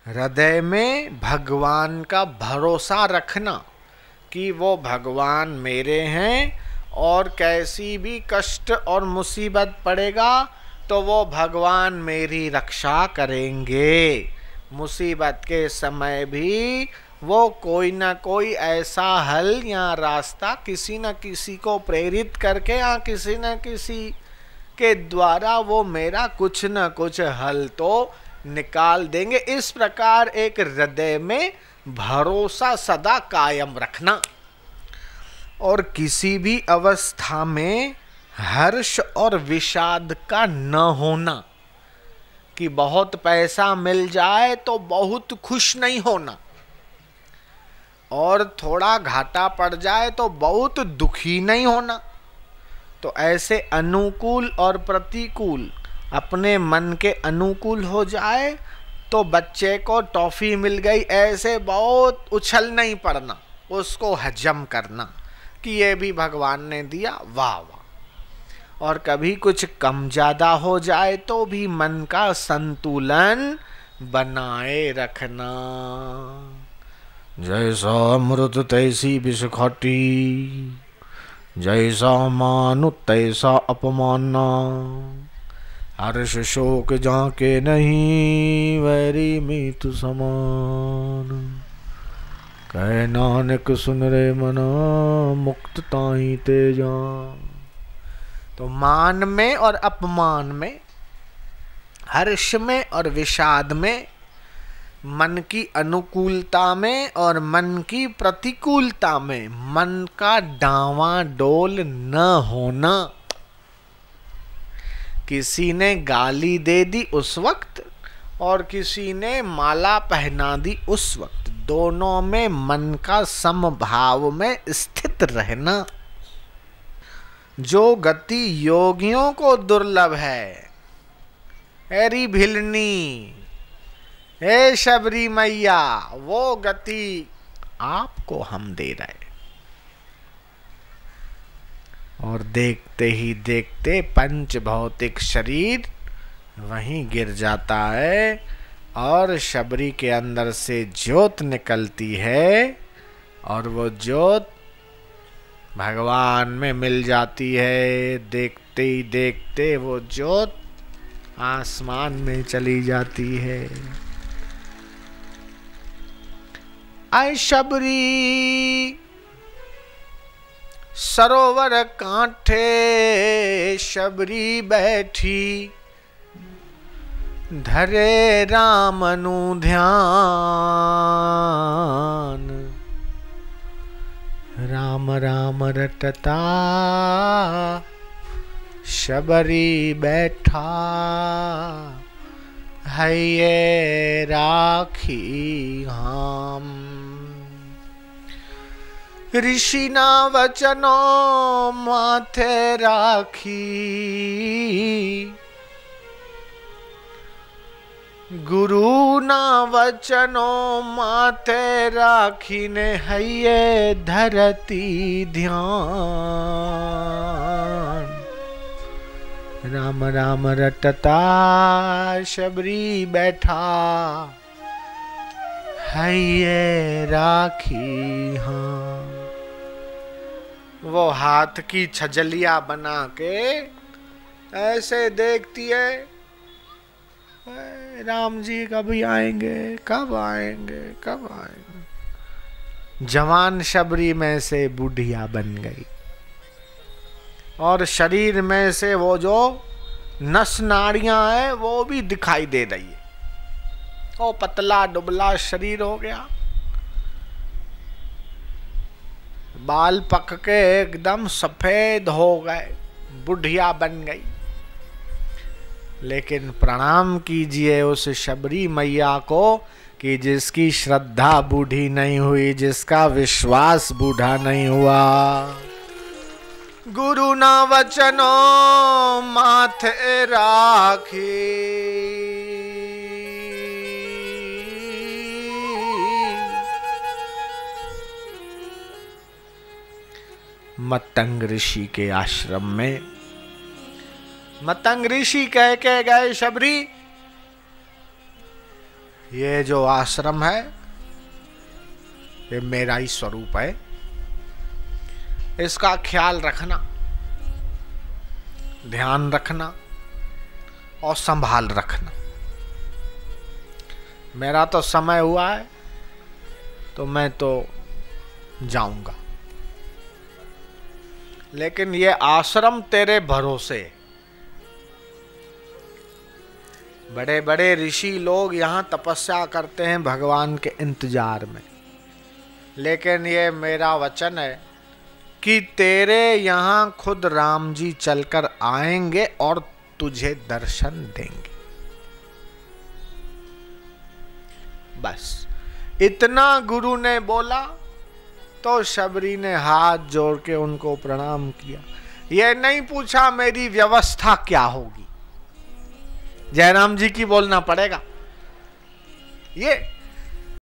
हृदय में भगवान का भरोसा रखना कि वो भगवान मेरे हैं और कैसी भी कष्ट और मुसीबत पड़ेगा तो वो भगवान मेरी रक्षा करेंगे। मुसीबत के समय भी वो कोई ना कोई ऐसा हल या रास्ता किसी न किसी को प्रेरित करके या किसी न किसी के द्वारा वो मेरा कुछ न कुछ हल तो निकाल देंगे। इस प्रकार एक हृदय में भरोसा सदा कायम रखना और किसी भी अवस्था में हर्ष और विषाद का न होना कि बहुत पैसा मिल जाए तो बहुत खुश नहीं होना और थोड़ा घाटा पड़ जाए तो बहुत दुखी नहीं होना। तो ऐसे अनुकूल और प्रतिकूल अपने मन के अनुकूल हो जाए तो बच्चे को टॉफी मिल गई ऐसे बहुत उछल नहीं पड़ना, उसको हजम करना कि ये भी भगवान ने दिया, वाह वाह। और कभी कुछ कम ज्यादा हो जाए तो भी मन का संतुलन बनाए रखना। जैसा अमृत तैसी विष खटी, जैसा मान तैसा अपमाना, हर्ष शोक जाके नहीं वैरी मीत समान। कह नानक सुन रे मना मुक्त ताही ते जा। तो मान में और अपमान में, हर्ष में और विषाद में, मन की अनुकूलता में और मन की प्रतिकूलता में मन का डांवाडोल न होना। किसी ने गाली दे दी उस वक्त और किसी ने माला पहना दी उस वक्त, दोनों में मन का समभाव में स्थित रहना। जो गति योगियों को दुर्लभ है, हेरी भिलनी, हे शबरी मैया, वो गति आपको हम दे रहे। और देखते ही देखते पंच भौतिक शरीर वहीं गिर जाता है और शबरी के अंदर से ज्योत निकलती है और वो ज्योत भगवान में मिल जाती है। देखते ही देखते वो ज्योत आसमान में चली जाती है। आय शबरी सरोवर कांठे शबरी बैठी, धरे राम नु ध्यान। राम राम रटता शबरी बैठा, है ये राखी हम। ऋषि ना वचनों माथे राखी, गुरु ना वचनों माथे राखी ने, है ये धरती ध्यान। राम राम रटता शबरी बैठा, है ये राखी हाँ। वो हाथ की छजलिया बना के ऐसे देखती है, राम जी कब आएंगे, कब आएंगे, कब आएंगे। जवान शबरी में से बुढ़िया बन गई और शरीर में से वो जो नस नाड़ियां हैं वो भी दिखाई दे रही है। वो पतला दुबला शरीर हो गया, बाल पक के एकदम सफेद हो गए, बुढ़िया बन गई। लेकिन प्रणाम कीजिए उस शबरी मैया को कि जिसकी श्रद्धा बूढ़ी नहीं हुई, जिसका विश्वास बूढ़ा नहीं हुआ। गुरु ना वचनो माथे राखी, मतंग ऋषि के आश्रम में मतंग ऋषि कह के गए, शबरी ये जो आश्रम है ये मेरा ही स्वरूप है, इसका ख्याल रखना, ध्यान रखना और संभाल रखना। मेरा तो समय हुआ है तो मैं तो जाऊंगा, लेकिन ये आश्रम तेरे भरोसे। बड़े बड़े ऋषि लोग यहाँ तपस्या करते हैं भगवान के इंतजार में, लेकिन ये मेरा वचन है कि तेरे यहाँ खुद राम जी चलकर आएंगे और तुझे दर्शन देंगे। बस इतना गुरु ने बोला तो शबरी ने हाथ जोड़ के उनको प्रणाम किया। ये नहीं पूछा मेरी व्यवस्था क्या होगी, जयराम जी की बोलना पड़ेगा। ये